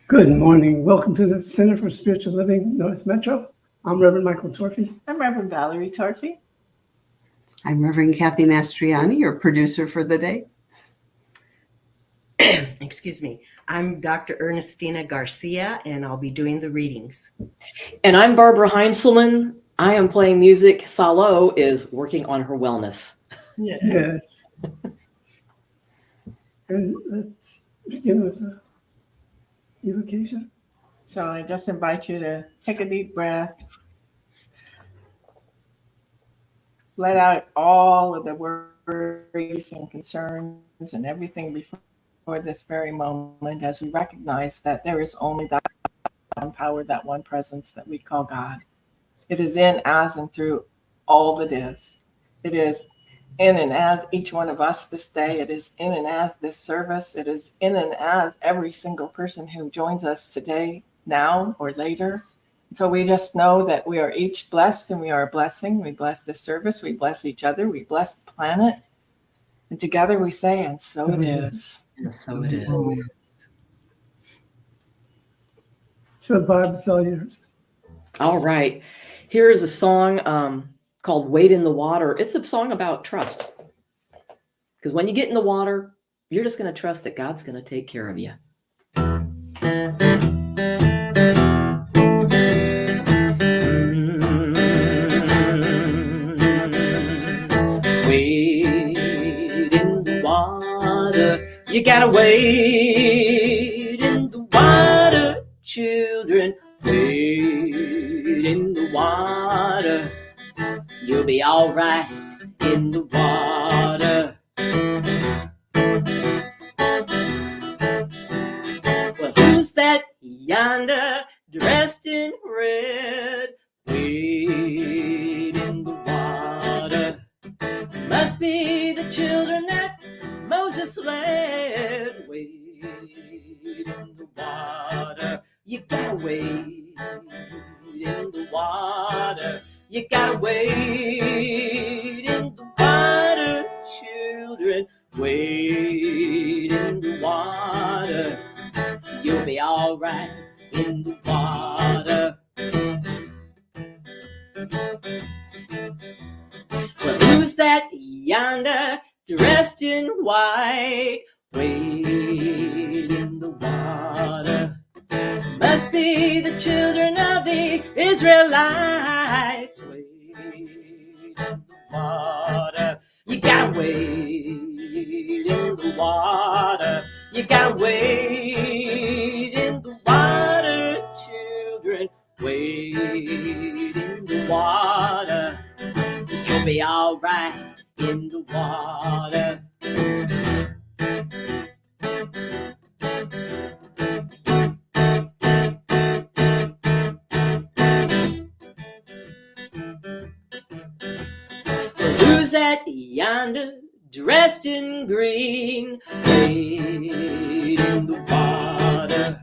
Good morning. Welcome to the Center for Spiritual Living, North Metro. I'm Reverend Michael Torphy. I'm Reverend Valerie Torphy. I'm Reverend Kathy Mastriani, your producer for the day. Excuse me. I'm Dr. Ernestina Garcia, and I'll be doing the readings. And I'm Barbara Heinzelman. I am playing music. Salo is working on her wellness. Yes. And let's begin with the evocation. So I just invite you to take a deep breath. Let out all of the worries and concerns and everything before this very moment as we recognize that there is only that one power, that one presence that we call God. It is in, as, and through all that is. It is in and as each one of us this day. It is in and as this service. It is in and as every single person who joins us today, now or later. So we just know that we are each blessed and we are a blessing. We bless this service. We bless each other. We bless the planet. And together we say, and so it is. And so it is. So, Barb, it's all yours. All right. Here is a song called Wade in the Water. It's a song about trust. Because when you get in the water, you're just going to trust that God's going to take care of you. Wade in the water. You got to wade in the water, children. Wade in the water. You'll be all right in the water. Well, who's that yonder dressed in red? Wade in the water. Must be the children that Moses led. Wade in the water. You gotta wade in the water. You gotta wade in the water, children. Wade in the water. You'll be all right in the water. Well, who's that yonder dressed in white? Wade in the water. Must be the children of the Israelites. Wade in the water. You gotta wade in the water. You gotta wade in the water, children. Wade in the water. You'll be all right in the water. Who's that yonder dressed in green? Wade in the water.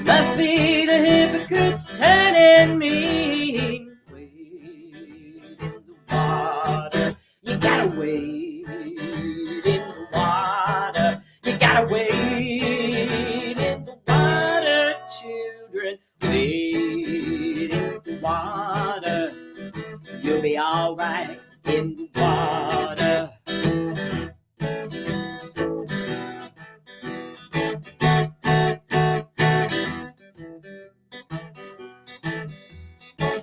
Must be the hypocrites turning mean. Wade in the water. You gotta wade in the water. You gotta wade in the water, children. Wade in the water. You'll be all right in the water.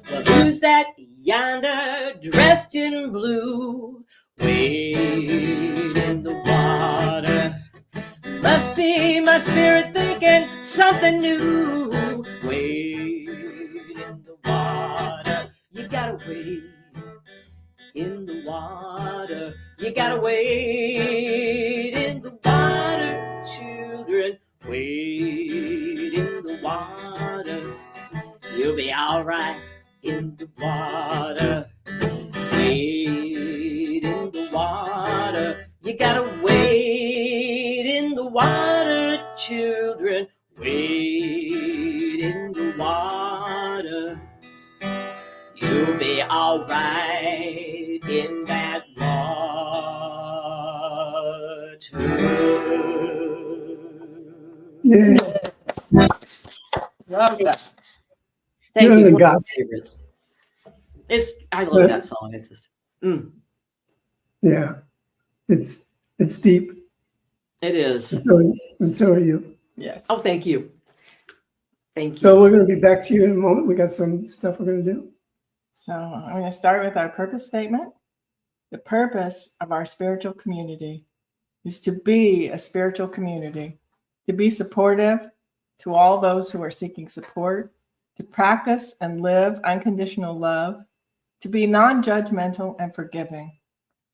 Well, who's that yonder dressed in blue? Wade in the water. Must be my spirit thinking something new. Wade in the water. You gotta wade in the water. You gotta wade in the water, children. Wade in the water. You'll be all right in the water. Wade in the water. You gotta wade in the water, children. Wade in the water. You'll be all right in that water. Yeah. Love that. Thank You're you. in It's the one of my gospel. favorites. I love But- that song. It's just, Yeah, it's deep, it is. and so are you. Yes. Oh, thank you. Thank you. So we're going to be back to you in a moment. We got some stuff we're going to do. So I'm going to start with our purpose statement. The purpose of our spiritual community is to be a spiritual community, to be supportive to all those who are seeking support, to practice and live unconditional love, to be non-judgmental and forgiving,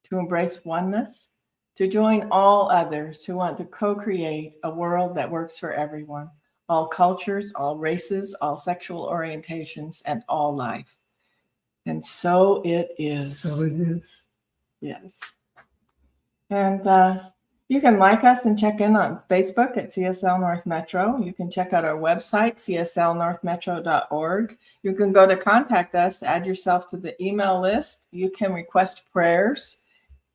to embrace oneness, to join all others who want to co-create a world that works for everyone, all cultures, all races, all sexual orientations, and all life. And so it is. So it is. Yes. And you can like us and check in on Facebook at CSL North Metro. You can check out our website, cslnorthmetro.org. You can go to contact us, add yourself to the email list. You can request prayers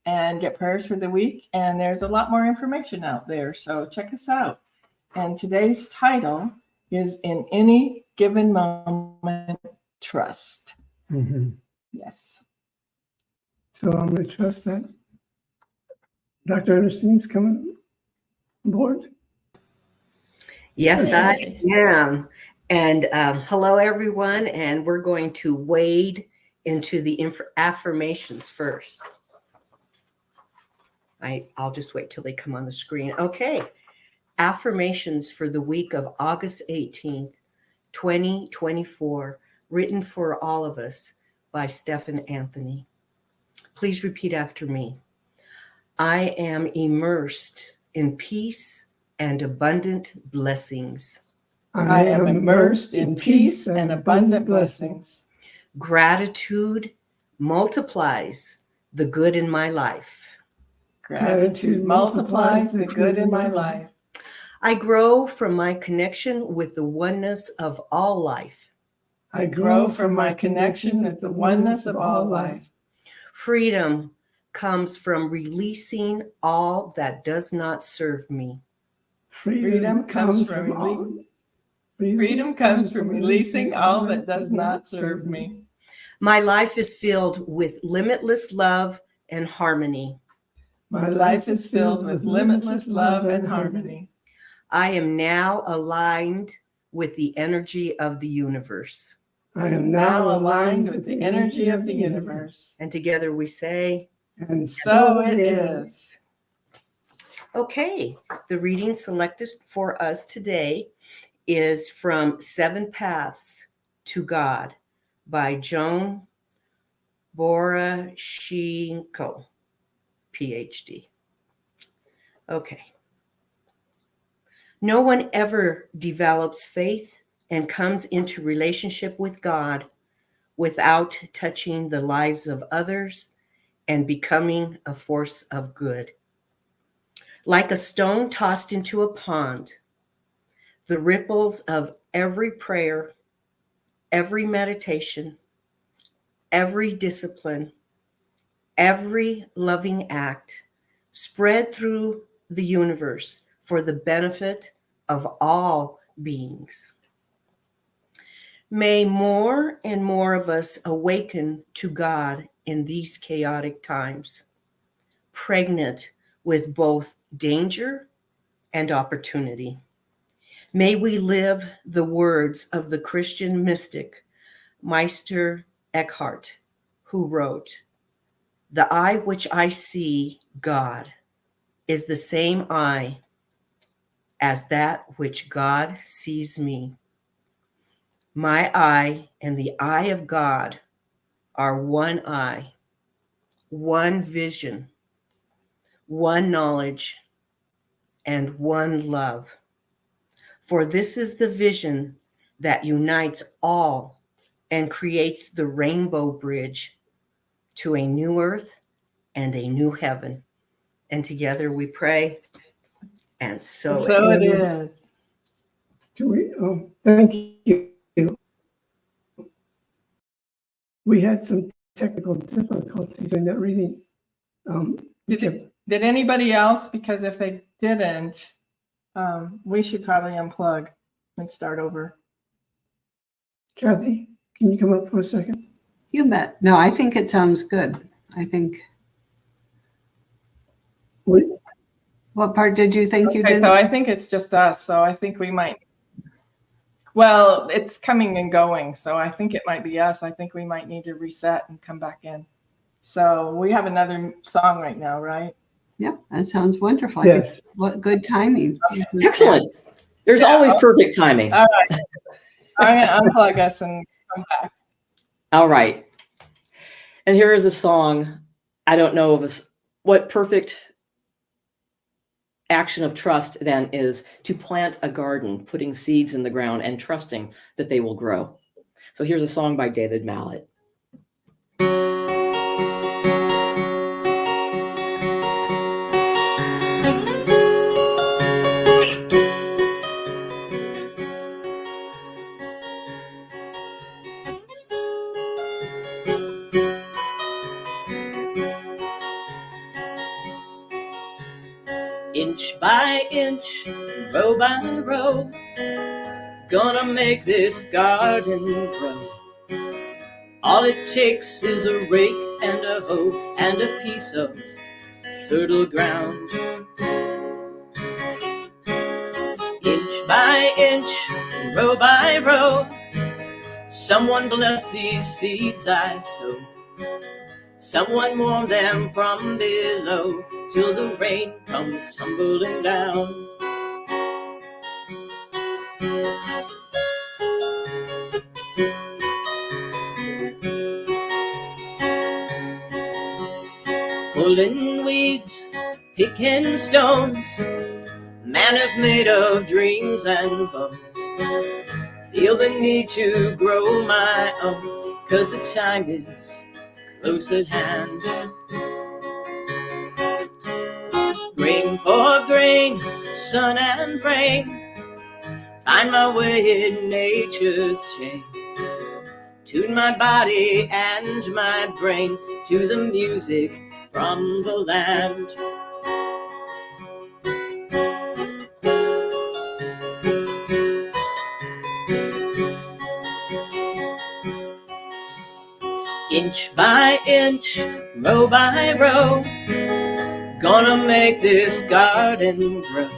and get prayers for the week. And there's a lot more information out there. So check us out. And today's title is In Any Given Moment, Trust. Mm-hmm. Yes. So I'm going to trust that Dr. Ernestine's coming aboard. Yes, I Okay. am. And hello, everyone. And we're going to wade into the affirmations first. I'll just wait till they come on the screen. Okay. Affirmations for the week of August 18th, 2024, written for all of us by Stephen Anthony. Please repeat after me. I am immersed in peace and abundant blessings. I am immersed in peace and abundant blessings. Gratitude multiplies the good in my life. Gratitude multiplies the good in my life. I grow from my connection with the oneness of all life. I grow from my connection with the oneness of all life. Freedom comes from releasing all that does not serve me. Freedom comes from releasing all that does not serve me. My life is filled with limitless love and harmony. My life is filled with limitless love and harmony. I am now aligned with the energy of the universe. I am Now aligned with the energy of the universe. And together we say, And So it is. okay, the reading selected for us today is from Seven Paths to God by Joan Borashenko, PhD. Okay. No one ever develops faith and comes into relationship with God without touching the lives of others and becoming a force of good. Like a stone tossed into a pond, the ripples of every prayer, every meditation, every discipline, every loving act spread through the universe for the benefit of all beings. May more and more of us awaken to God in these chaotic times, pregnant with both danger and opportunity. May we live the words of the Christian mystic, Meister Eckhart, who wrote, "The eye which I see God is the same eye as that which God sees me. My eye and the eye of God are one eye, one vision, one knowledge, and one love. For this is the vision that unites all and creates the rainbow bridge to a new earth and a new heaven." And together we pray, and so it is. can we? Thank you. We had some technical difficulties in that reading. Did anybody else? Because if they didn't, we should probably unplug and start over. Kathy, can you come up for a second? You bet. No, I think it sounds good. I think. Wait, What part did you think you Okay, did? so I think it's just us. So I think we might. Well, it's coming and going, so I think it might be us. I think we might need to reset and come back in. So we have another song right now, right? Yep, that sounds wonderful. I think yes. what good timing. Excellent. There's Yeah. always perfect timing. All right. I'm going to unplug us and come back. All right. And here is a song. I don't know of what perfect action of trust then is to plant a garden, putting seeds in the ground and trusting that they will grow. So here's a song by David Mallet. Inch by inch, row by row, gonna make this garden grow. All it takes is a rake and a hoe and a piece of fertile ground. Inch by inch, row by row, someone bless these seeds I sow. Someone warm them from below till the rain comes tumbling down. Pulling weeds, picking stones, man is made of dreams and bones. Feel the need to grow my own, 'cause the time is close at hand. Grain for grain, sun and rain, find my way in nature's chain. Tune my body and my brain to the music from the land. Inch by inch, row by row, gonna make this garden grow.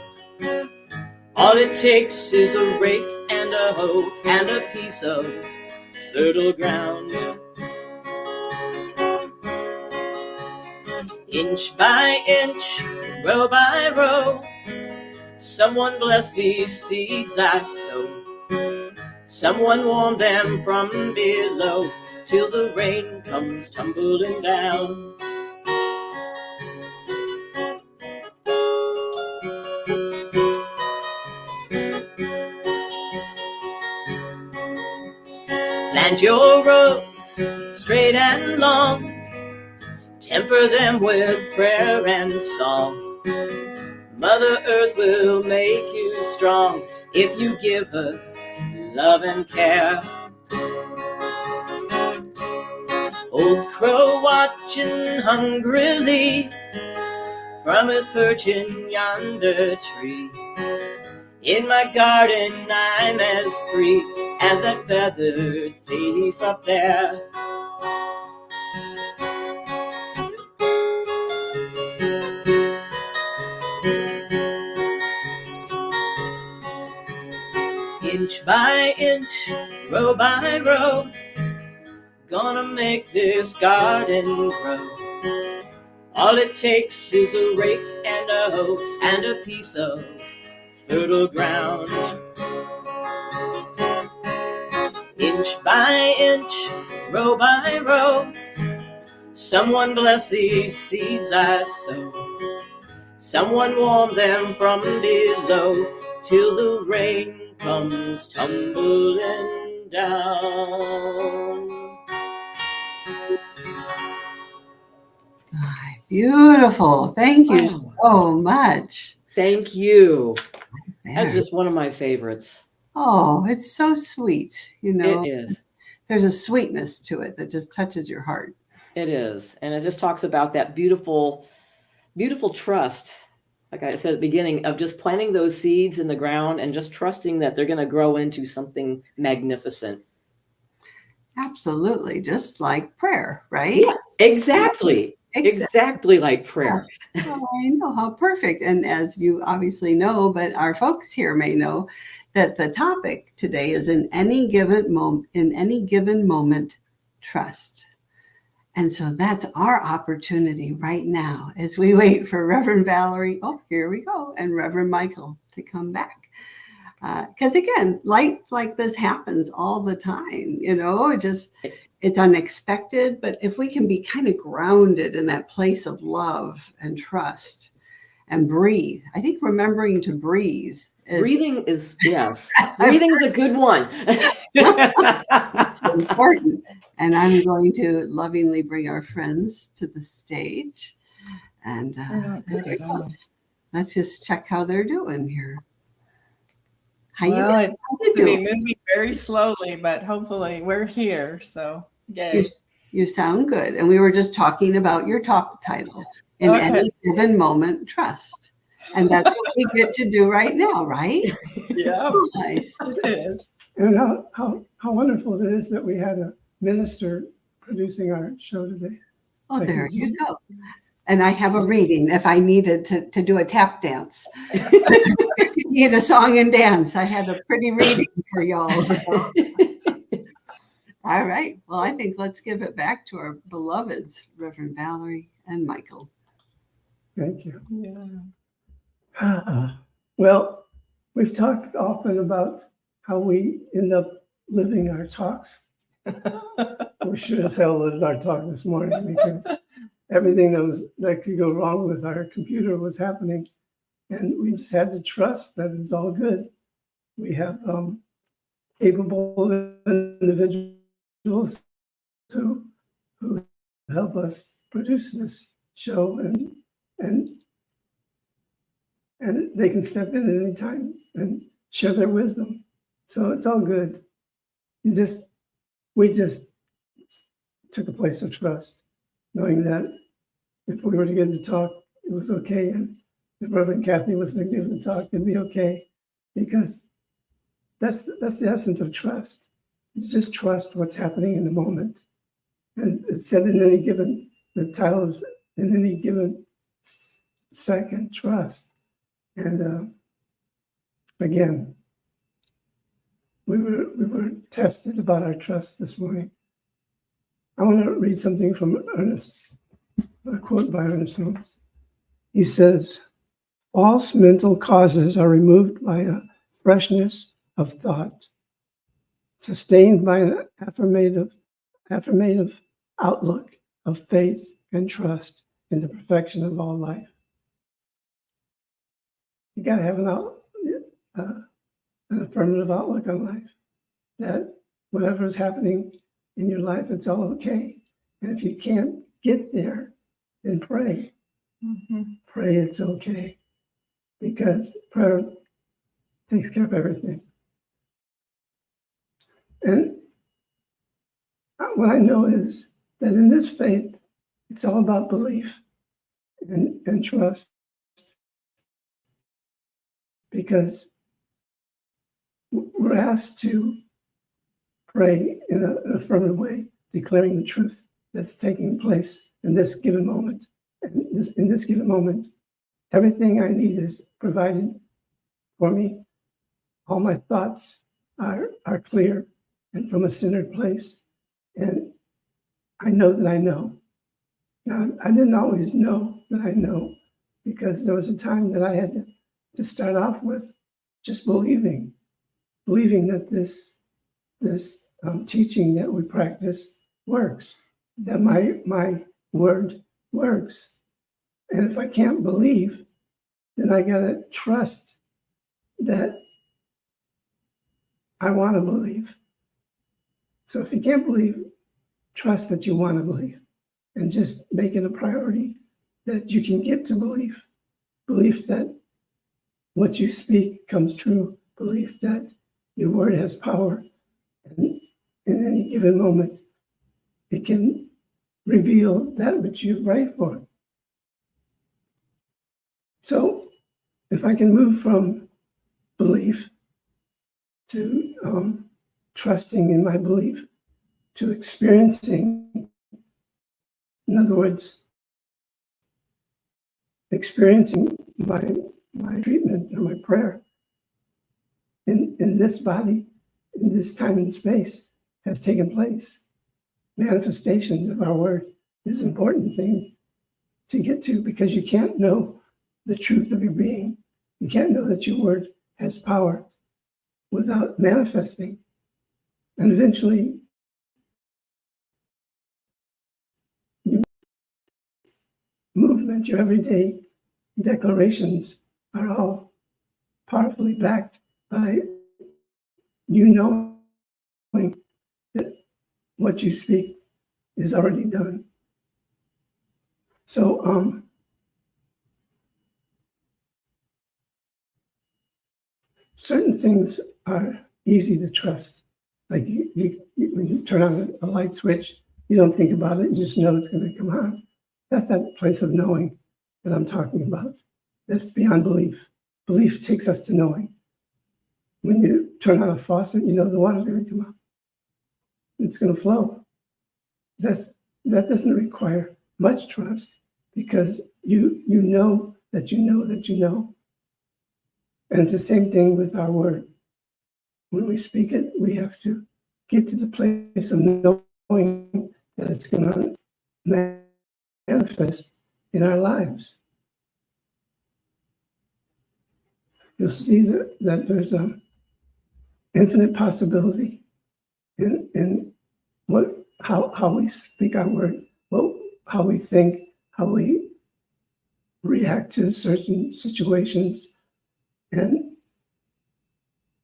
All it takes is a rake and a hoe and a piece of fertile ground. Inch by inch, row by row, someone bless these seeds I sow. Someone warm them from below till the rain comes tumbling down. Plant your rows straight and long, temper them with prayer and song. Mother Earth will make you strong if you give her love and care. Old crow watching hungrily from his perch in yonder tree. In my garden I'm as free as that feathered thief up there. Inch by inch, row by row, gonna make this garden grow. All it takes is a rake and a hoe and a piece of fertile ground. Inch by inch, row by row, someone bless these seeds I sow. Someone warm them from below till the rain comes tumbling down. Beautiful. Thank you Wow. so much. Thank you. That's There. just one of my favorites. Oh, it's so sweet. You know, It is. there's a sweetness to it that just touches your heart. It is. And it just talks about that beautiful, beautiful trust. Like I said at the beginning, of just planting those seeds in the ground and just trusting that they're going to grow into something magnificent. Absolutely. Just like prayer, right? Yeah, exactly. Exactly. Exactly like prayer. Oh, I know, how perfect. And as you obviously know, but our folks here may know, that the topic today is in any given moment, trust. And so that's our opportunity right now as we wait for Reverend Valerie. Oh, here we go. And Reverend Michael to come back. Because again, life like this happens all the time, it's unexpected. But if we can be kind of grounded in that place of love and trust and breathe, I think remembering to breathe Breathing is, yes, breathing's a good one. it's important. And I'm going to lovingly bring our friends to the stage. And They're not good at all. let's just check how they're doing here. How Well, you it's doing? moving very slowly, but hopefully we're here. So, yay. You sound good. And we were just talking about your talk title, in Okay. any given moment, trust. And that's what we get to do right now, right? Yeah, Nice. it is. And how wonderful it is that we had a minister producing our show today. Oh, Like there you you just- go. And I have a reading if I needed to do a tap dance. Need a song and dance. I had a pretty reading for y'all. All right. Well, I think let's give it back to our beloveds, Reverend Valerie and Michael. Thank you. Yeah. Well, we've talked often about how we end up living our talks. We sure as hell lived our talk this morning because everything that could go wrong with our computer was happening. And we just had to trust that it's all good. We have capable individuals who help us produce this show, and they can step in at any time and share their wisdom. So it's all good. We just took a place of trust, knowing that if we were to get to talk, it was okay. And if Reverend Kathy was to give the talk, it'd be okay. Because that's the essence of trust. You just trust what's happening in the moment. And it said the title is in any given second, trust. And again, we were tested about our trust this morning. I want to read something from Ernest, a quote by Ernest Holmes. He says, "False mental causes are removed by a freshness of thought, sustained by an affirmative outlook of faith and trust in the perfection of all life." You got to have an affirmative outlook on life, that whatever is happening in your life, it's all okay. And if you can't get there, then pray. Pray it's okay, because prayer takes care of everything. And what I know is that in this faith, it's all about belief and trust, because we're asked to pray in an affirmative way, declaring the truth that's taking place in this given moment. And in this given moment, everything I need is provided for me. All my thoughts are clear and from a centered place. And I know that I know. Now, I didn't always know that I know, because there was a time that I had to start off with just believing that this teaching that we practice works, that my word works. And if I can't believe, then I gotta trust that I want to believe. So if you can't believe, trust that you want to believe, and just make it a priority that you can get to belief that what you speak comes true, belief that your word has power, and in any given moment, it can reveal that which you write for. So if I can move from belief to trusting in my belief, to experiencing, in other words, experiencing my treatment or my prayer in this body, in this time and space has taken place. Manifestations of our word is an important thing to get to, because you can't know the truth of your being. You can't know that your word has power without manifesting. And eventually, your movement, your everyday declarations are all powerfully backed by you knowing that what you speak is already done. So, certain things are easy to trust. Like when you turn on a light switch, you don't think about it, you just know it's going to come on. That's that place of knowing that I'm talking about. That's beyond belief. Belief takes us to knowing. When you turn on a faucet, you know the water's going to come out. It's going to flow. That doesn't require much trust, because you know that you know that you know. And it's the same thing with our word. When we speak it, we have to get to the place of knowing that it's going to manifest in our lives. You'll see that there's an infinite possibility in how we speak our word, how we think, how we react to certain situations. And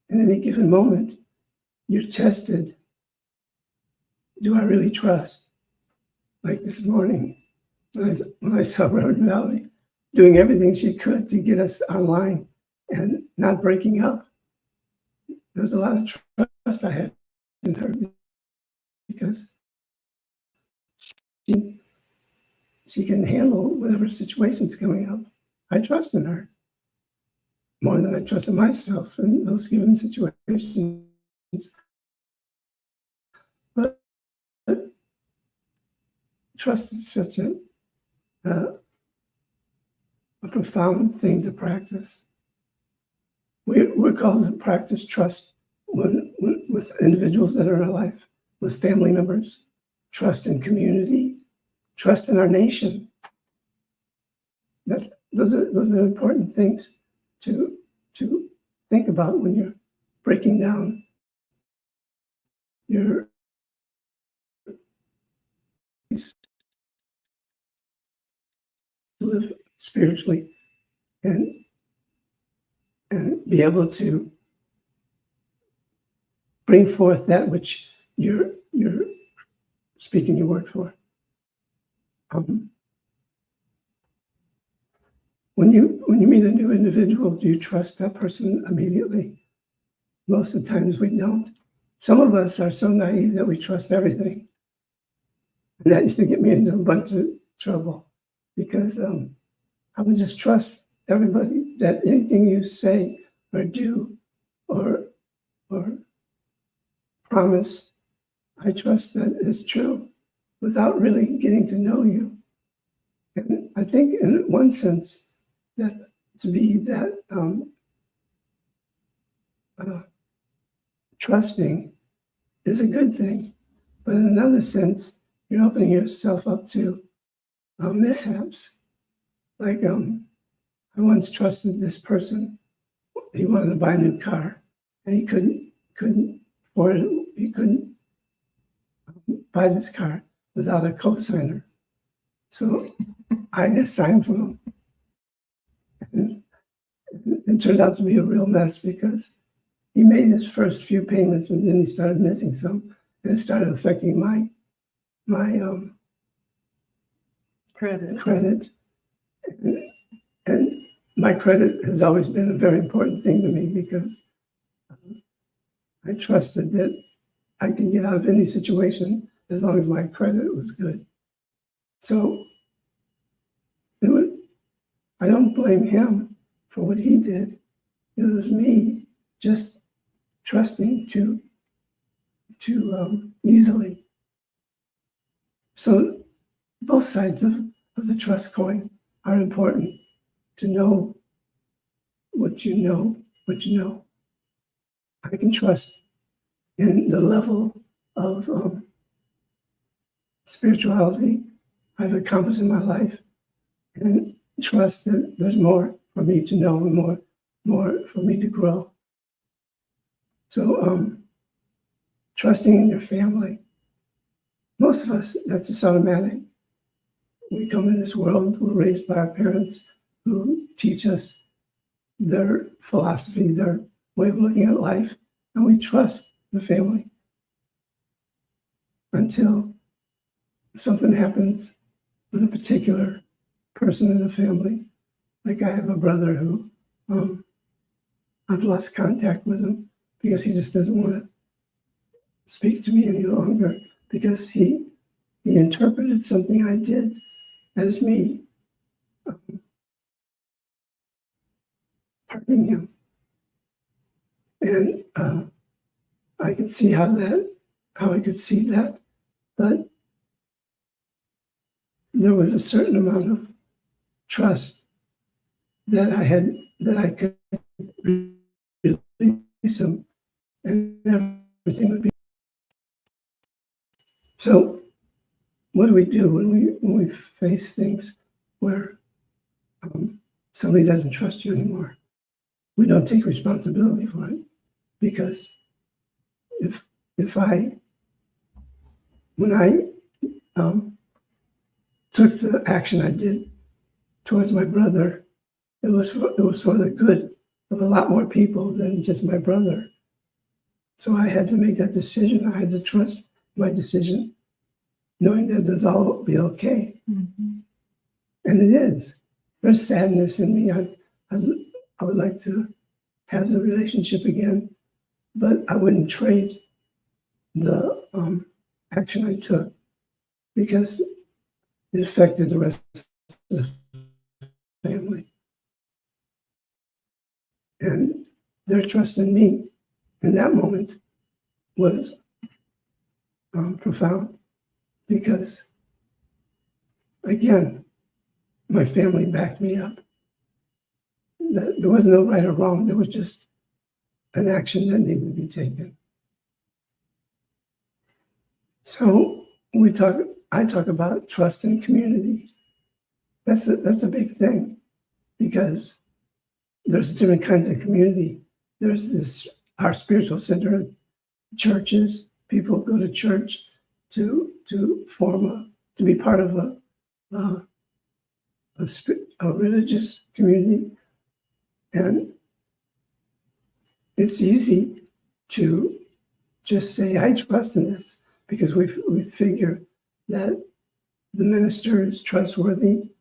in any given moment, you're tested. Do I really trust? Like this morning, when I saw Reverend Valley doing everything she could to get us online and not breaking up, there was a lot of trust I had in her, because she can handle whatever situation's coming up. I trust in her more than I trust in myself in those given situations. But trust is such a profound thing to practice. We're called to practice trust with individuals that are in our life, with family members, trust in community, trust in our nation. Those are important things to think about when you're breaking down your live spiritually and be able to bring forth that which you're speaking your word for. When you meet a new individual, do you trust that person immediately? Most of the times we don't. Some of us are so naive that we trust everything. And that used to get me into a bunch of trouble, because I would just trust everybody, that anything you say or do or promise, I trust that it's true without really getting to know you. And I think in one sense that to be that trusting is a good thing. But in another sense, you're opening yourself up to mishaps. Like I once trusted this person. He wanted to buy a new car, and he couldn't afford it. He couldn't buy this car without a co-signer. So I just signed for him. And it turned out to be a real mess, because he made his first few payments and then he started missing some, and it started affecting my credit. And my credit has always been a very important thing to me, because I trusted that I could get out of any situation as long as my credit was good. So I don't blame him for what he did. It was me just trusting too easily. So both sides of the trust coin are important to know what you know, I can trust in the level of spirituality I've accomplished in my life, and trust that there's more for me to know and more for me to grow. So trusting in your family. Most of us, that's just automatic. We come in this world, we're raised by our parents who teach us their philosophy, their way of looking at life, and we trust the family until something happens with a particular person in the family. Like I have a brother who I've lost contact with him because he just doesn't want to speak to me any longer because he interpreted something I did as me hurting him. And I could see how I could see that, but there was a certain amount of trust that I had, that I could release him and everything would be. So what do we do when we face things where somebody doesn't trust you anymore? We don't take responsibility for it, because when I took the action I did towards my brother, it was for the good of a lot more people than just my brother. So I had to make that decision. I had to trust my decision, knowing that this all will be okay. Mm-hmm. And it is. There's sadness in me. I would like to have the relationship again, but I wouldn't trade the action I took, because it affected the rest of the family. And their trust in me in that moment was profound, because, again, my family backed me up. There was no right or wrong. There was just an action that needed to be taken. So I talk about trust in community. That's a big thing, because there's different kinds of community. There's our spiritual center, churches. People go to church to be part of a religious community, and it's easy to just say, I trust in this, because we figure that the minister is trustworthy,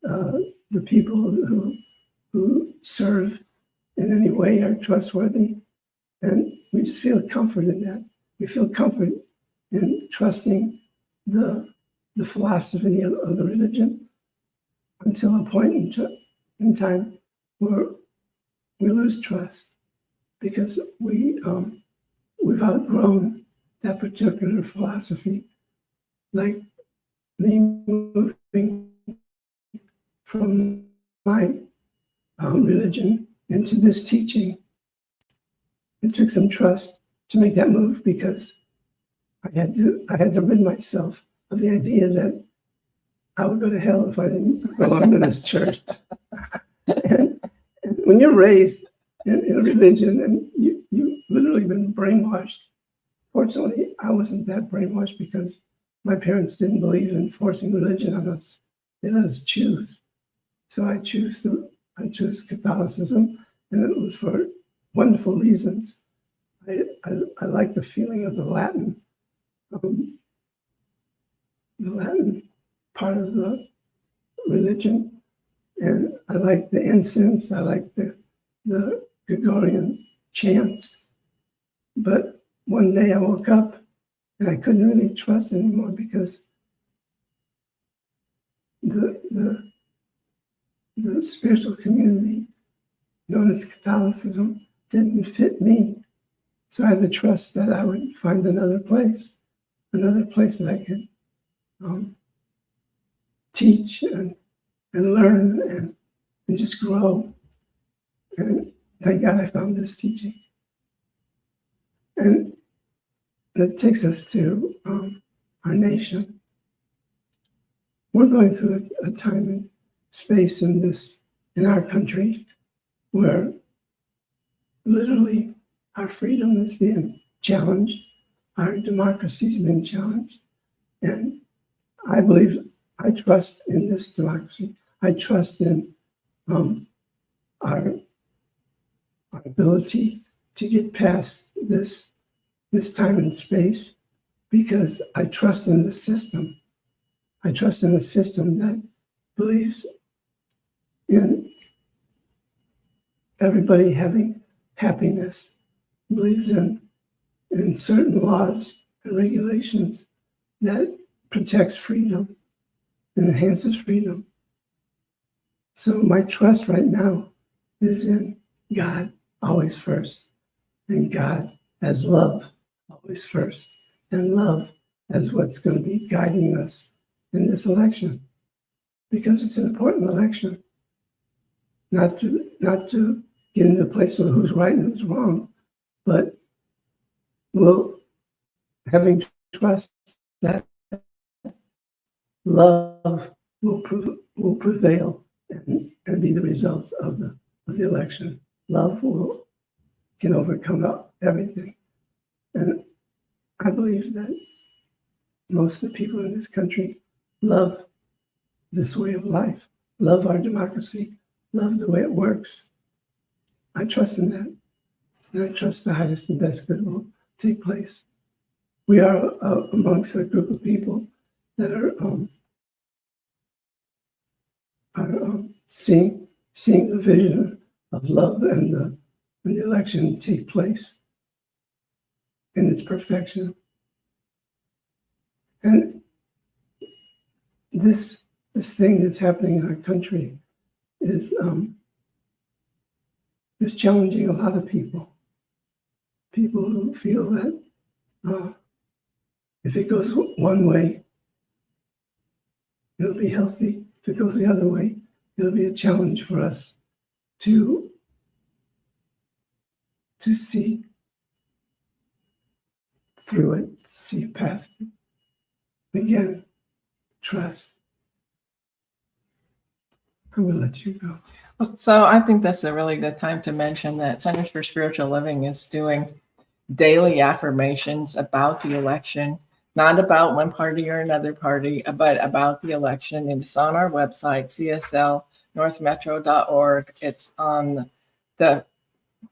the people who serve in any way are trustworthy, and we just feel comfort in that. We feel comfort in trusting the philosophy of the religion, until a point in time where we lose trust, because we've outgrown that particular philosophy. Like me moving from my religion into this teaching, it took some trust to make that move, because I had to rid myself of the idea that I would go to hell if I didn't belong to this church. And when you're raised in a religion and you've literally been brainwashed, fortunately, I wasn't that brainwashed, because my parents didn't believe in forcing religion on us. They let us choose. So I choose Catholicism, and it was for wonderful reasons. I like the feeling of the Latin part of the religion, and I like the incense. I like the Gregorian chants. But one day I woke up and I couldn't really trust anymore, because the spiritual community known as Catholicism didn't fit me. So I had to trust that I would find another place that I could teach and learn and just grow. And thank God I found this teaching. And that takes us to our nation. We're going through a time and space in our country where literally our freedom is being challenged, our democracy is being challenged. And I trust in this democracy. I trust in our ability to get past this time and space, because I trust in the system. I trust in a system that believes in everybody having happiness, believes in certain laws and regulations that protects freedom and enhances freedom. So my trust right now is in God always first, and God as love always first, and love as what's going to be guiding us in this election, because it's an important election. Not to get into a place of who's right and who's wrong, but having trust that love will prevail and be the result of the election. Love can overcome everything. And I believe that most of the people in this country love this way of life, love our democracy, love the way it works. I trust in that. And I trust the highest and best good will take place. We are amongst a group of people that are seeing the vision of love and the election take place in its perfection. And this thing that's happening in our country is challenging a lot of people. People who feel that if it goes one way, it'll be healthy. If it goes the other way, it'll be a challenge for us to see through it, see past it. Again, trust. I'm going to let you go. So I think that's a really good time to mention that Centers for Spiritual Living is doing daily affirmations about the election, not about one party or another party, but about the election. And it's on our website, cslnorthmetro.org. It's on the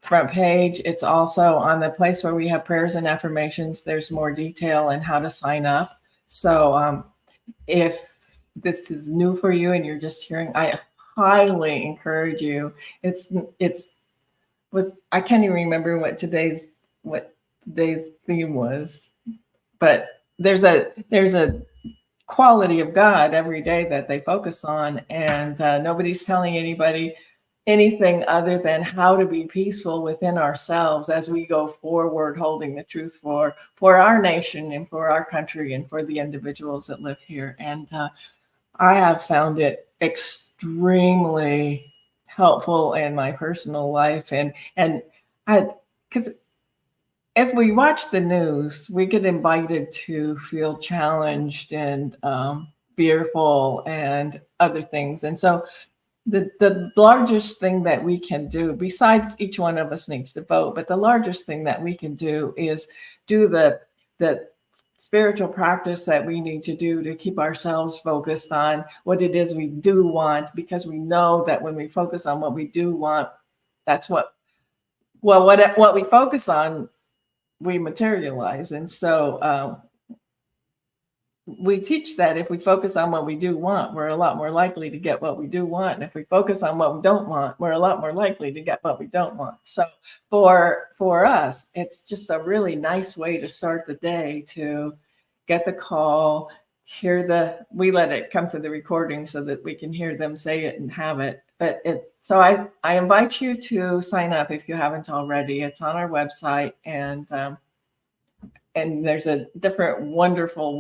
front page. It's also on the place where we have prayers and affirmations. There's more detail on how to sign up. So if this is new for you and you're just hearing, I highly encourage you. I can't even remember what today's theme was, but there's a quality of God every day that they focus on, and nobody's telling anybody anything other than how to be peaceful within ourselves as we go forward, holding the truth for our nation and for our country and for the individuals that live here. And I have found it extremely helpful in my personal life, and because if we watch the news, we get invited to feel challenged and fearful and other things. And so the largest thing that we can do, besides each one of us needs to vote, but the largest thing that we can do is do the spiritual practice that we need to do to keep ourselves focused on what it is we do want, because we know that when we focus on what we do want, that's what we focus on, we materialize. And so we teach that if we focus on what we do want, we're a lot more likely to get what we do want. And if we focus on what we don't want, we're a lot more likely to get what we don't want. So for us, it's just a really nice way to start the day, to get the call, we let it come to the recording so that we can hear them say it and have it. So I invite you to sign up if you haven't already. It's on our website, and and there's a different wonderful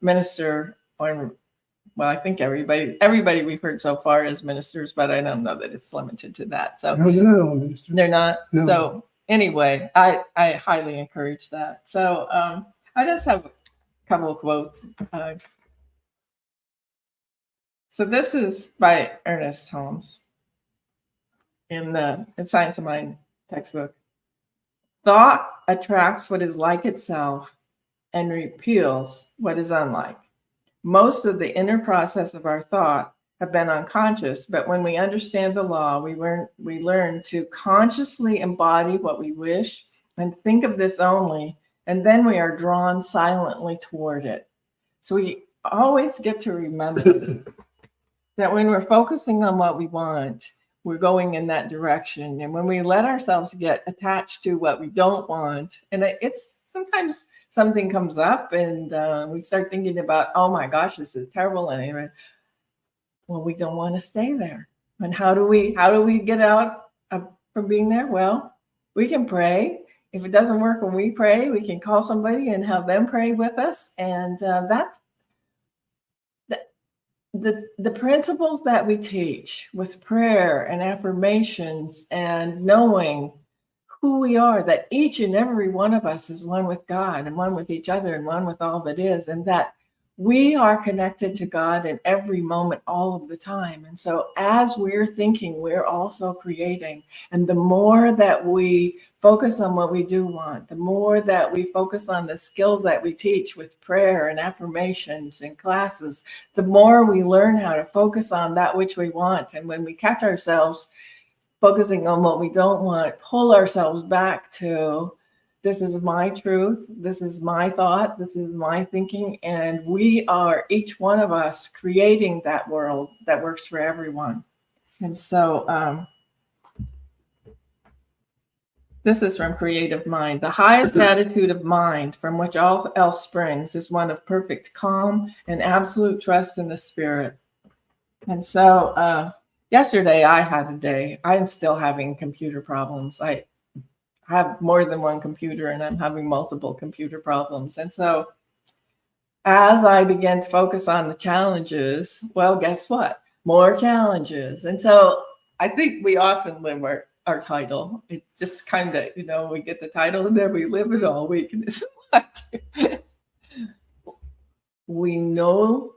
minister on, well, I think everybody we've heard so far is ministers, but I don't know that it's limited to that. So No, they're not all ministers. they're not. No. So anyway, I highly encourage that. So I just have a couple of quotes. So this is by Ernest Holmes in the Science of Mind textbook. Thought attracts what is like itself and repels what is unlike. Most of the inner process of our thought have been unconscious, but when we understand the law, we learn to consciously embody what we wish and think of this only, and then we are drawn silently toward it. So we always get to remember that when we're focusing on what we want, we're going in that direction. And when we let ourselves get attached to what we don't want, and it's sometimes something comes up and we start thinking about, oh my gosh, this is terrible. And well, we don't want to stay there. And how do we get out from being there? Well, we can pray. If it doesn't work when we pray, we can call somebody and have them pray with us. And that's the principles that we teach with prayer and affirmations and knowing who we are, that each and every one of us is one with God and one with each other and one with all that is, and that we are connected to God in every moment, all of the time. And so as we're thinking, we're also creating. And the more that we focus on what we do want, the more that we focus on the skills that we teach with prayer and affirmations and classes, the more we learn how to focus on that which we want. And when we catch ourselves focusing on what we don't want, pull ourselves back to, this is my truth, this is my thought, this is my thinking, and we are, each one of us, creating that world that works for everyone. And so this is from Creative Mind. The highest attitude of mind from which all else springs is one of perfect calm and absolute trust in the spirit. And so yesterday I had a day. I'm still having computer problems. I have more than one computer and I'm having multiple computer problems. And so as I began to focus on the challenges, well, guess what? More challenges. And so I think we often live our title. It's just kind of, we get the title and then we live it all week. And it's like, we know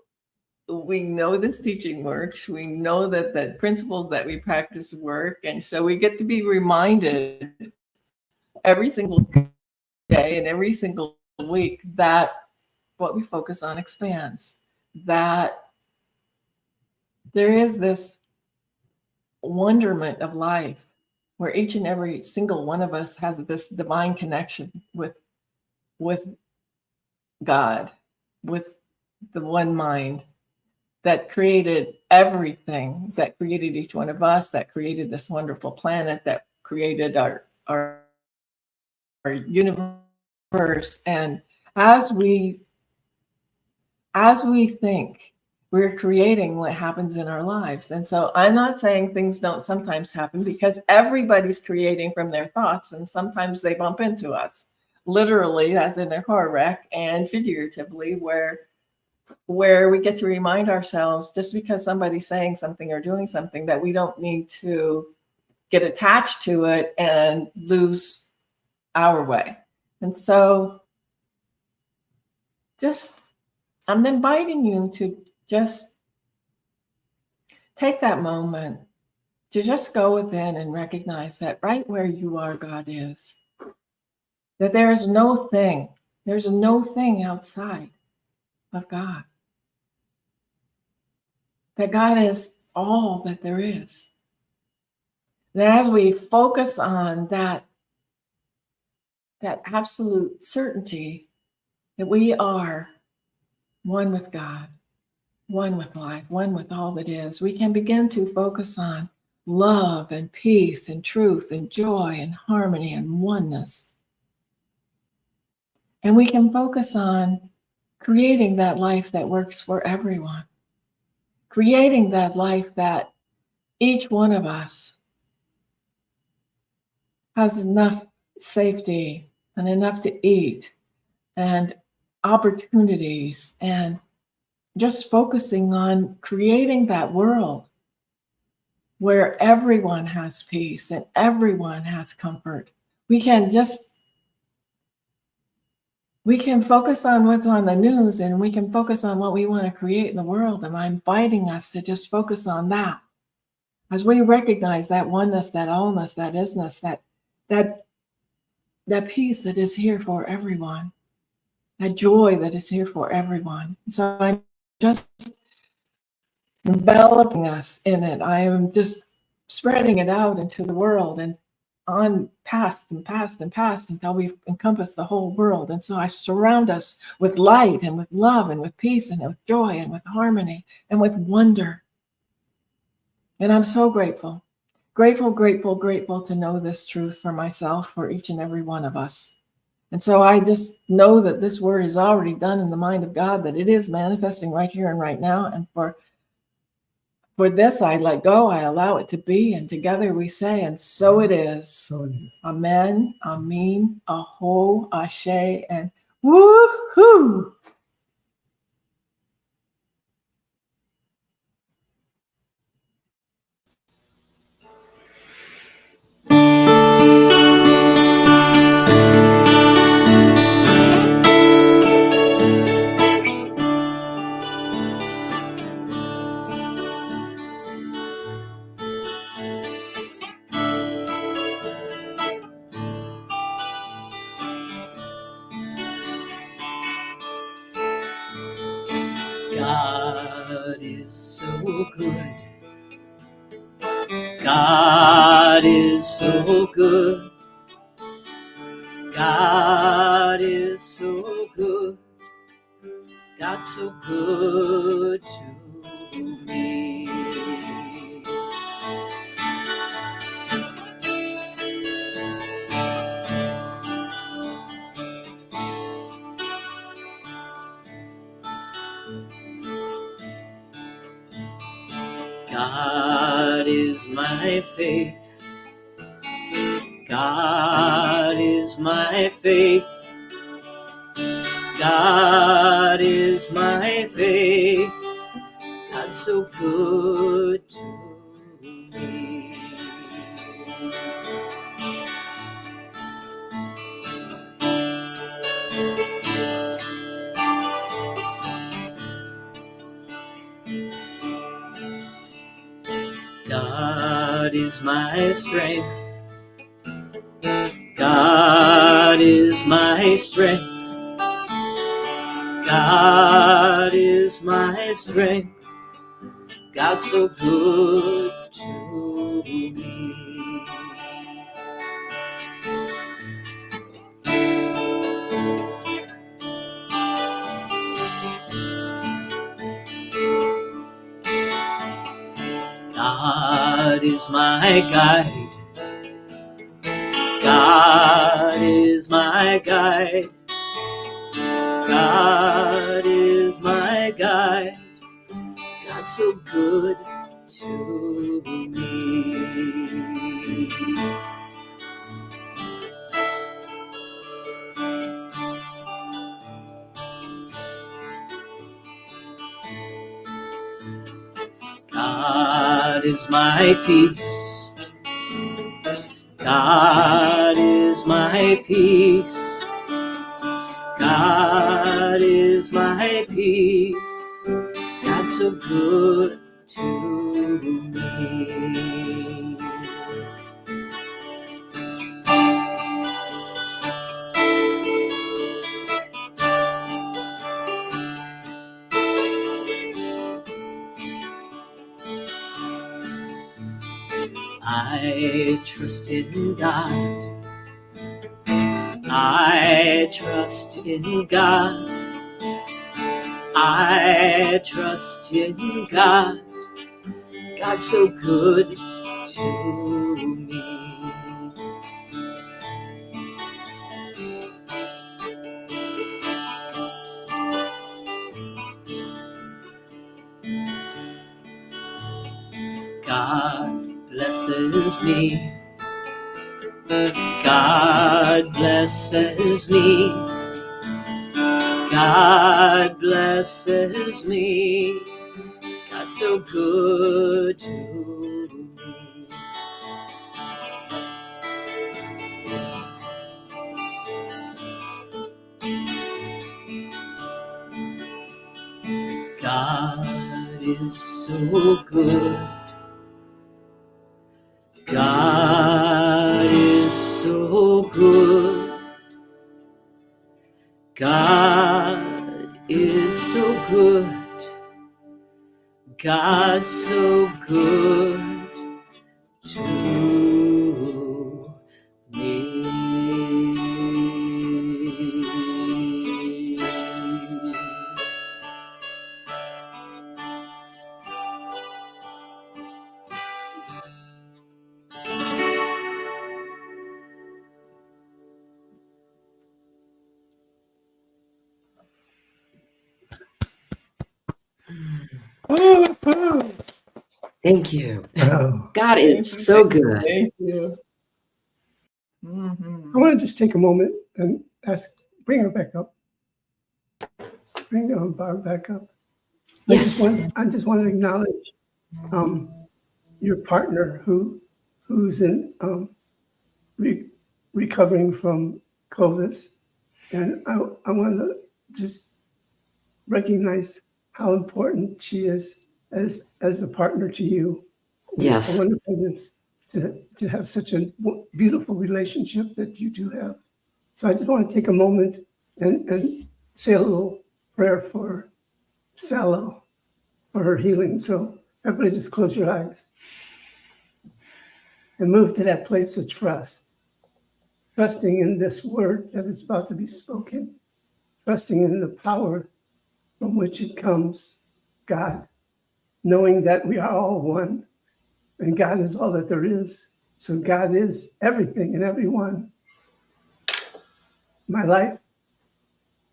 this teaching works. We know that the principles that we practice work. And so we get to be reminded every single day and every single week that what we focus on expands, that there is this wonderment of life where each and every single one of us has this divine connection with God, with the one mind that created everything, that created each one of us, that created this wonderful planet, that created our universe. And as we think, we're creating what happens in our lives. And so I'm not saying things don't sometimes happen, because everybody's creating from their thoughts, and sometimes they bump into us, literally as in a car wreck, and figuratively where we get to remind ourselves, just because somebody's saying something or doing something, that we don't need to get attached to it and lose our way. And so I'm inviting you to just take that moment to just go within and recognize that right where you are, God is. That there's no thing outside of God. That God is all that there is. That as we focus on that absolute certainty that we are one with God, one with life, one with all that is, we can begin to focus on love and peace and truth and joy and harmony and oneness. And we can focus on creating that life that works for everyone, creating that life that each one of us has enough safety and enough to eat and opportunities, and just focusing on creating that world where everyone has peace and everyone has comfort. We can focus on what's on the news, and we can focus on what we want to create in the world. And I'm inviting us to just focus on that. As we recognize that oneness, that allness, that isness, that peace that is here for everyone, that joy that is here for everyone. So I'm just enveloping us in it. I am just spreading it out into the world and on past and past and past until we encompass the whole world. And so I surround us with light and with love and with peace and with joy and with harmony and with wonder. And I'm so grateful, grateful, grateful, grateful to know this truth for myself, for each and every one of us. And so I just know that this word is already done in the mind of God, that it is manifesting right here and right now. And for this, I let go, I allow it to be. And together we say, and so it is. So it is. Amen, amen, aho, ashe, and woo-hoo. God is so good. God is so good. God is so good. God's so good to me. God is my faith. God is my faith. God is my faith. God's so good to me. God is my strength. God is my strength. God is my strength. God's so good to me. God is my guide. God is my guide. God is my guide. God's so good to me. God is my peace. God is my peace. God is my peace. God's so good to me. I trust in God. I trust in God. I trust in God. God's so good to me. God blesses me. God God blesses me. God blesses me. God's so good to me. God is so good. God is so good. God is so good. God's so good to me. Thank you. Wow. God is so good. Thank you. I Mhm. want to just take a moment and bring her back up. Bring Barb back up. Yes. I just want to acknowledge your partner who's in recovering from COVID, and I want to just recognize how important she is as a partner to you. Yes. I wonder if it's to have such a beautiful relationship that you do have. So I just want to take a moment and say a little prayer for Sallow, for her healing. So everybody just close your eyes and move to that place of trust, trusting in this word that is about to be spoken, trusting in the power from which it comes, God, knowing that we are all one and God is all that there is. So God is everything and everyone. My life,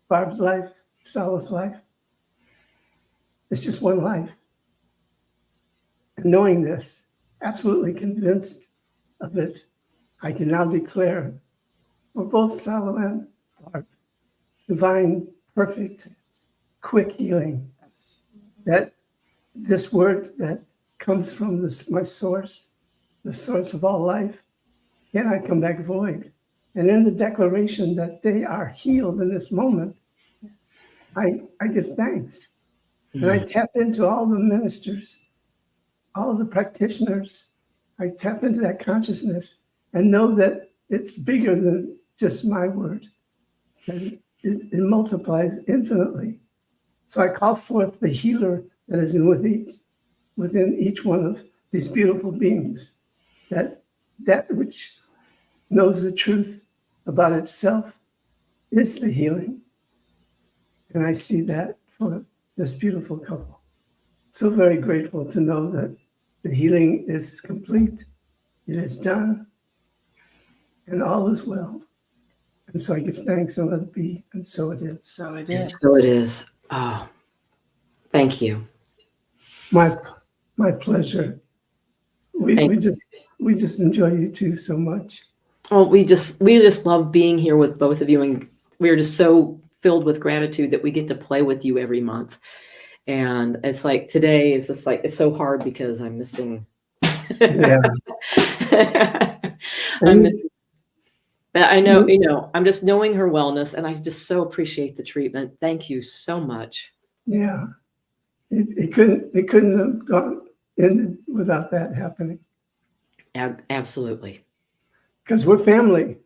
Barb's life, Sal's life, it's just one life. And knowing this, absolutely convinced of it, I can now declare for both Sal and Barb, divine, perfect, quick healing. That this word that comes from my source, the source of all life, cannot come back void. And in the declaration that they are healed in this moment, I give thanks. And I tap into all the ministers, all the practitioners. I tap into that consciousness and know that it's bigger than just my word, that it multiplies infinitely. So I call forth the healer that is within each one of these beautiful beings, that which knows the truth about itself is the healing. And I see that for this beautiful couple. So very grateful to know that the healing is complete, it is done, and all is well. And so I give thanks and let it be, and so it is. So it And is. so it is. Oh, thank you. My pleasure. We Thank just enjoy you two so much. Well, we just love being here with both of you, and we're just so filled with gratitude that we get to play with you every month. And it's like today is just like it's so hard because I'm missing. Yeah. I'm missing. But I know, I'm just knowing her wellness, and I just so appreciate the treatment. Thank you so much. Yeah. It couldn't have gone ended without that happening. Absolutely. Because we're family.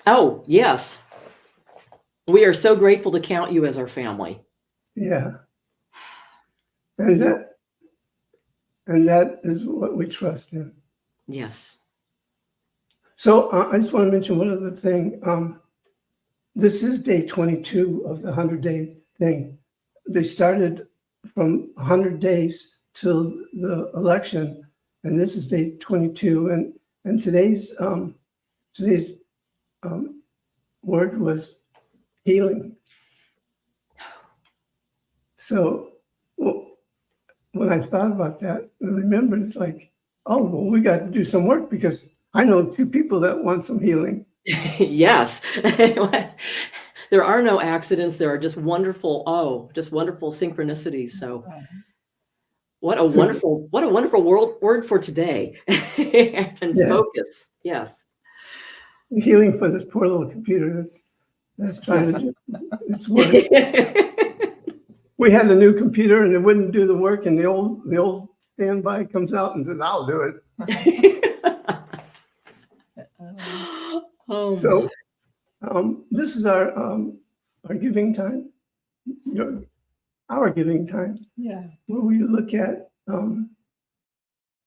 Oh, yes. We are so grateful to count you as our family. Yeah. And that is what we trust in. Yes. So I just want to mention one other thing. This is day 22 of the 100-day thing. They started from 100 days till the election, and this is day 22. And today's word was healing. So when I thought about that and remembered, it's like, oh, well, we got to do some work because I know two people that want some healing. Yes. There are no accidents. There are just wonderful synchronicities. So what a So- wonderful word for today. And Yes. focus. Yes. Healing for this poor little computer that's trying to do its work. We had a new computer and it wouldn't do the work, and the old standby comes out and says, "I'll do it." Oh, So this is our giving time, our giving time, Yeah. where we look at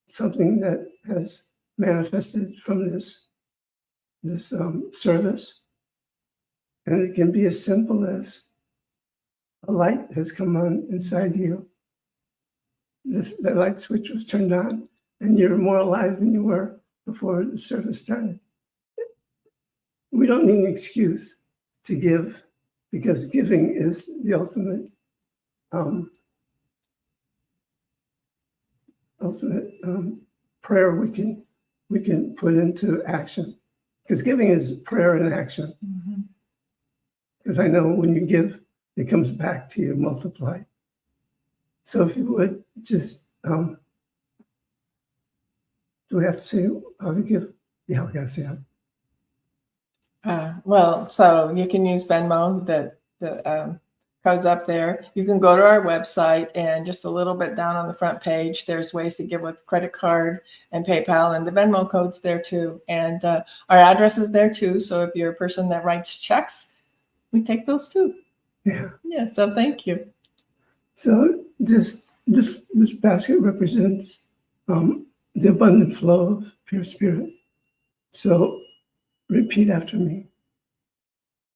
something that has manifested from this service, and it can be as simple as a light has come on inside you. That light switch was turned on, and you're more alive than you were before the service started. We don't need an excuse to give, because giving is the ultimate prayer we can put into action. Because giving is prayer in action. Mhm. Because I know when you give, it comes back to you multiplied. So if you would just, do we have to say how to give? Yeah, we got to say how. Well, so you can use Venmo, the code's up there. You can go to our website, and just a little bit down on the front page, there's ways to give with credit card and PayPal, and the Venmo code's there too. And our address is there too. So if you're a person that writes checks, we take those too. Yeah. Yeah, so thank you. So this basket represents the abundant flow of pure spirit. So repeat after me.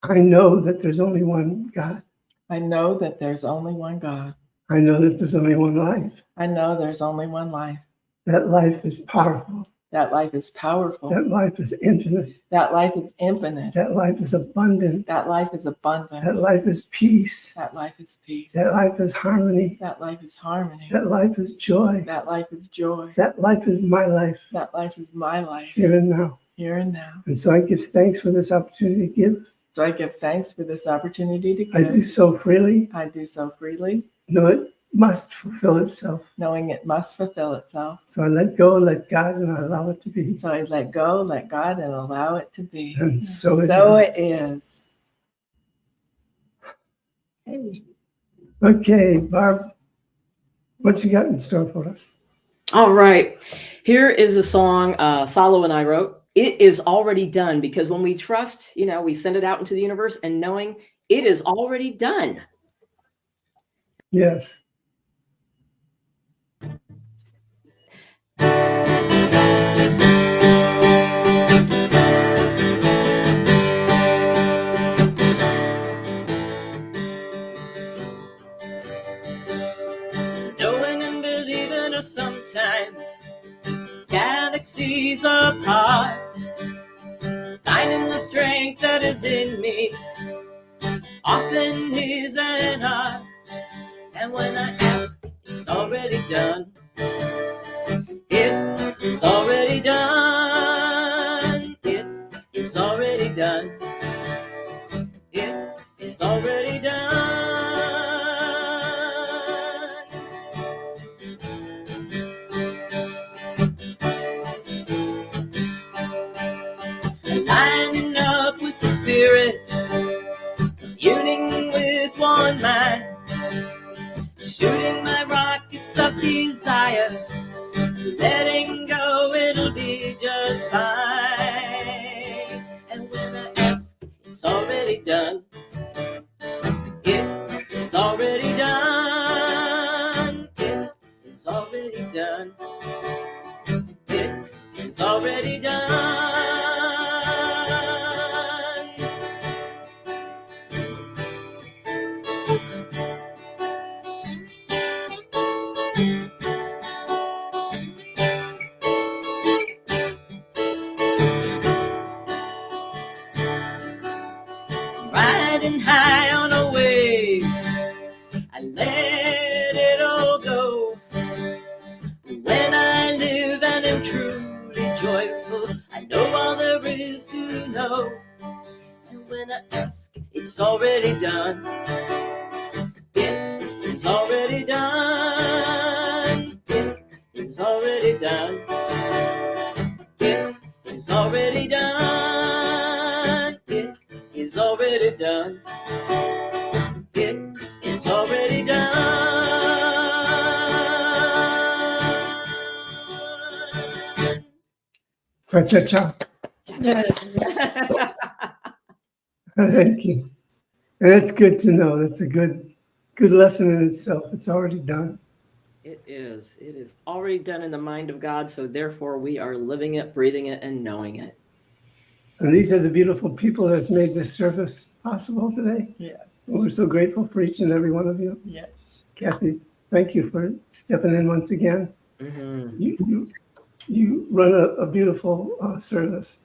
I know that there's only one God. I know that there's only one God. I know that there's only one life. I know there's only one life. That life is powerful. That life is powerful. That life is infinite. That life is infinite. That life is abundant. That life is abundant. That life is peace. That life is peace. That life is harmony. That life is harmony. That life is joy. That life is joy. That life is my life, That life is my life, here and now. here and now. And so I give thanks for this opportunity to give. So I give thanks for this opportunity to I do give. so freely. I do so freely, No, it must fulfill itself. knowing it must fulfill itself. So I let go, let God, and I allow it to be. So I let go, let God, and allow it to be. And so it So is. it is. Hey. Okay, Barb, what you got in store for us? All right. Here is a song Salo and I wrote. It is already done, because when we trust, we send it out into the universe and knowing it is already done. Yes. Knowing and believing are sometimes galaxies apart. Finding the strength that is in me often is an art. And when I ask, it's already done. It is already done. It is already done. It is already done. Lining up with the Spirit, communing with one mind, shooting my rockets of desire, letting go, it'll be just fine. And when I ask, it's already done. It is already done. It is already done. It is already done. Riding high on a wave, I let it all go. When I live and am truly joyful, I know all there is to know. than I ask. It's already done. It is already done. It is already done. It is already done. It is already done. It is already done. Cha-cha-cha. Yes. Thank you. And that's good to know. That's a good lesson in itself. It's already done. It is. It is already done in the mind of God, so therefore we are living it, breathing it, and knowing it. And these are the beautiful people that's made this service possible today. Yes. We're so grateful for each and every one of you. Yes. Kathy, thank you for stepping in once again. Mm-hmm. You run a beautiful service.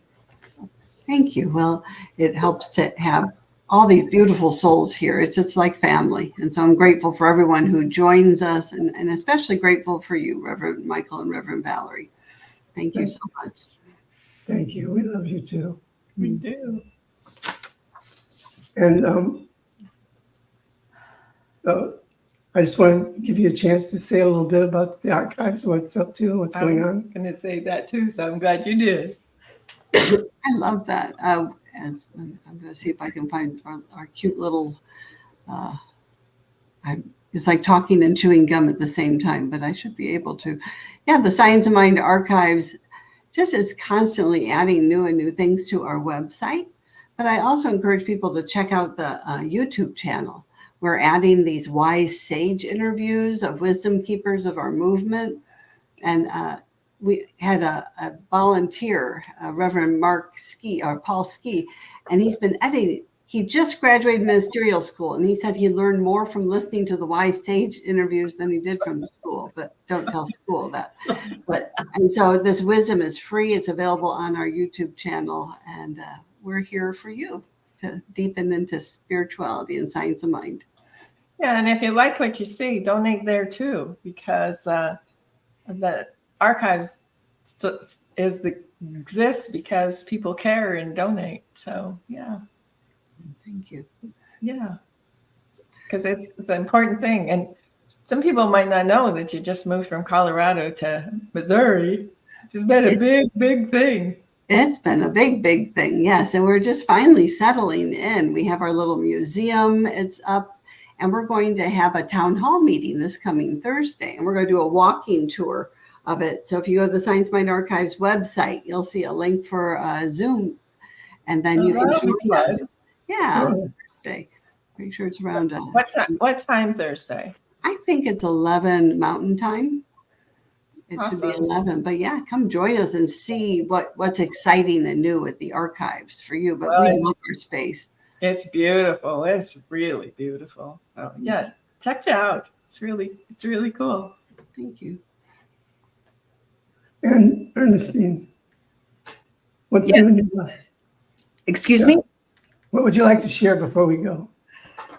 Thank you. Well, it helps to have all these beautiful souls here. It's just like family. And so I'm grateful for everyone who joins us, and especially grateful for you, Reverend Michael and Reverend Valerie. Thank you so much. Thank you. We love you too. We do. And I just wanted to give you a chance to say a little bit about the archives, what's up to, what's going on. I'm going to say that too, so I'm glad you did. I love that. I'm going to see if I can find our cute little, it's like talking and chewing gum at the same time, but I should be able to. Yeah, the Science of Mind archives just is constantly adding new and new things to our website. But I also encourage people to check out the YouTube channel. We're adding these wise sage interviews of wisdom keepers of our movement. And we had a volunteer, Reverend Mark Ski, or Paul Ski, and he's been editing. He just graduated ministerial school, and he said he learned more from listening to the wise sage interviews than he did from school. But don't tell school that. And so this wisdom is free. It's available on our YouTube channel, and we're here for you to deepen into spirituality and science of mind. Yeah, and if you like what you see, donate there too, because the archives exists because people care and donate. So yeah. Thank you. Yeah, because it's an important thing, and some people might not know that you just moved from Colorado to Missouri. It's been a big thing. It's been a big thing, yes, and we're just finally settling in. We have our little museum, it's up, and we're going to have a town hall meeting this coming Thursday, and we're going to do a walking tour of it. So if you go to the Science Mind Archives website, you'll see a link for Zoom, and then you can join us. Yeah, Thursday. Pretty sure it's around. What time Thursday? I think it's 11 Mountain Time. It Awesome. should be 11. But yeah, come join us and see what's exciting and new with the archives for you. But we love our space. It's beautiful. It's really beautiful. Oh yeah, check it out. It's really cool. Thank you. And Ernestine, what's new in your life? Excuse me? What would you like to share before we go?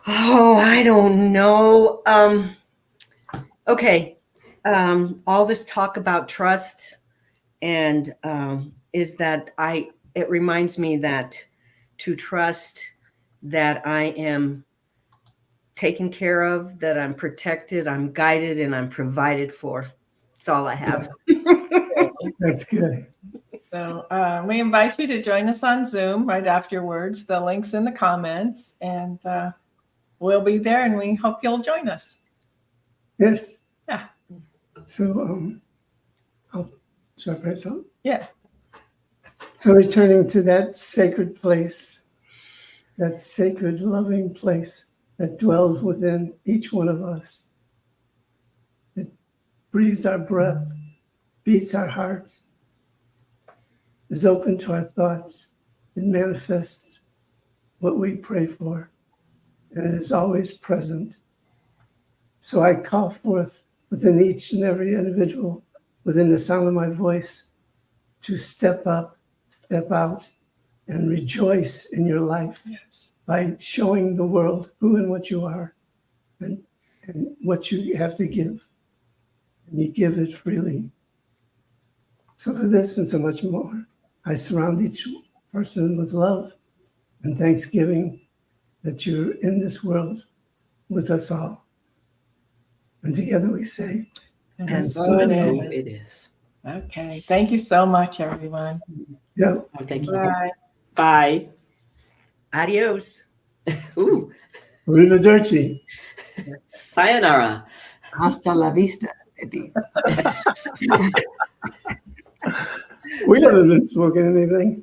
Oh, I don't know. Okay. All this talk about trust and is that it reminds me that to trust that I am taken care of, that I'm protected, I'm guided, and I'm provided for. That's all I have. That's good. So we invite you to join us on Zoom right afterwards. The link's in the comments, and we'll be there, and we hope you'll join us. Yes. Yeah. So should I pray something? Yeah. So returning to that sacred place, that sacred loving place that dwells within each one of us. It breathes our breath, beats our hearts, is open to our thoughts. It manifests what we pray for, and it is always present. So I call forth within each and every individual, within the sound of my voice, to step up, step out, and rejoice in your life by showing the world who and what you are and what you have to give. And you give it freely. So for this and so much more, I surround each person with love and thanksgiving that you're in this world with us all. And together we say, And so so it So is. it is. Okay. Thank you so much, everyone. yeah. Thank you. Bye. Bye. Adios. Ooh. Arrivederci. Sayonara. Hasta la vista, baby. We haven't been smoking anything.